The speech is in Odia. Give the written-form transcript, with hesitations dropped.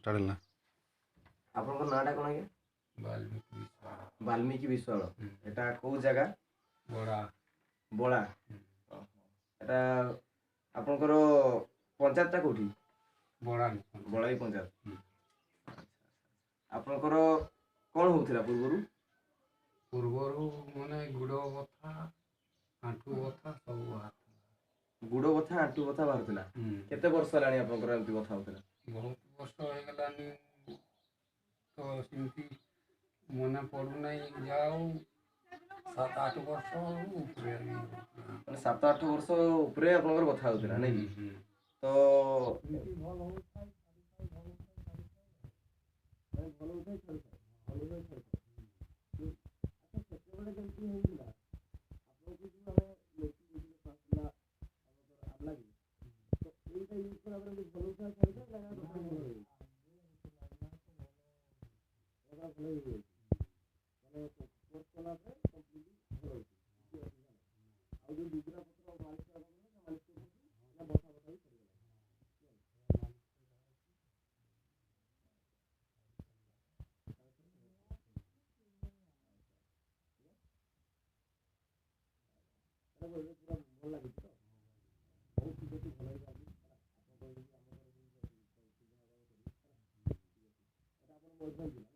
ଷ୍ଟାର୍ଟ ହେଲା। ଆପଣଙ୍କ ନାଁଟା କ'ଣ ଆଜ୍ଞା? ବାଲ୍ମୀକି ବିଶ୍ୱାଳ। ବାଲ୍ମୀକି ବିଶ୍ୱାଳ। ଏଟା କେଉଁ ଜାଗା? ବଡ଼ା। ବଳା। ଏଟା ଆପଣଙ୍କର ପଞ୍ଚାୟତଟା କେଉଁଠି? ବଡ଼ାଲି। ବଳାଇ ପଞ୍ଚାୟତ। ଆପଣଙ୍କର କ'ଣ ହେଉଥିଲା ପୂର୍ବରୁ? ପୂର୍ବରୁ ମାନେ ଗୋଡ଼ ବଥା, ଆଣ୍ଠୁ ବଥା ସବୁ ବାହାରୁଥିଲା। ଗୋଡ଼ ବଥା, ଆଣ୍ଠୁ ବଥା ବାହାରୁଥିଲା। କେତେ ବର୍ଷ ହେଲାଣି ଆପଣଙ୍କର ଏମିତି ବଥା ହେଉଥିଲା? ବହୁତ ବର୍ଷ ହେଇଗଲାଣି। ତ ସେମିତି ମନେ ପଡ଼ୁନାହିଁ, ଯାଉ 7-8 ବର୍ଷ ଉପରେ। ମାନେ 7-8 ବର୍ଷ ଉପରେ ଆପଣଙ୍କର ବଥା ହେଉଥିଲା ନାଇଁ କି? ତ ଭଲ ହେଉଥାଏ ସେତେବେଳେ ଯେମିତି ହେଉଥିଲା ଆପଣଙ୍କୁ ଯେଉଁ ଆମେ ଲାଗି ତ ଏଇଟା ୟୁଜ୍ କଲା ପରେ ଭଲ ହେଉଥାଏ ଛାଡ଼ିଥାଏ ଭଲ ହେଇଯାଉଛି ଭଲ ହେଇଯାଉଛି ମାନେ କୋର୍ସ କଲା ପରେ କମ୍ପ୍ଲିଟଲି ଭଲ ହେଉଛି ଆଉ ଯେଉଁ ଦୁଗୁରା ପତ୍ର ମାଲିସ ମାଲିସ କରୁଛନ୍ତି ନା ବଥା ବଥା ବି ସରିଗଲା। ପୁରା ଭଲ ଲାଗୁଛି ତ ବହୁତ ଠିକ୍ ଅଛି ଭଲ ହେଇଯାଉଛି ଆପଣ କହିଲେ ଆମ ଘର ଏଇଟା ଆପଣ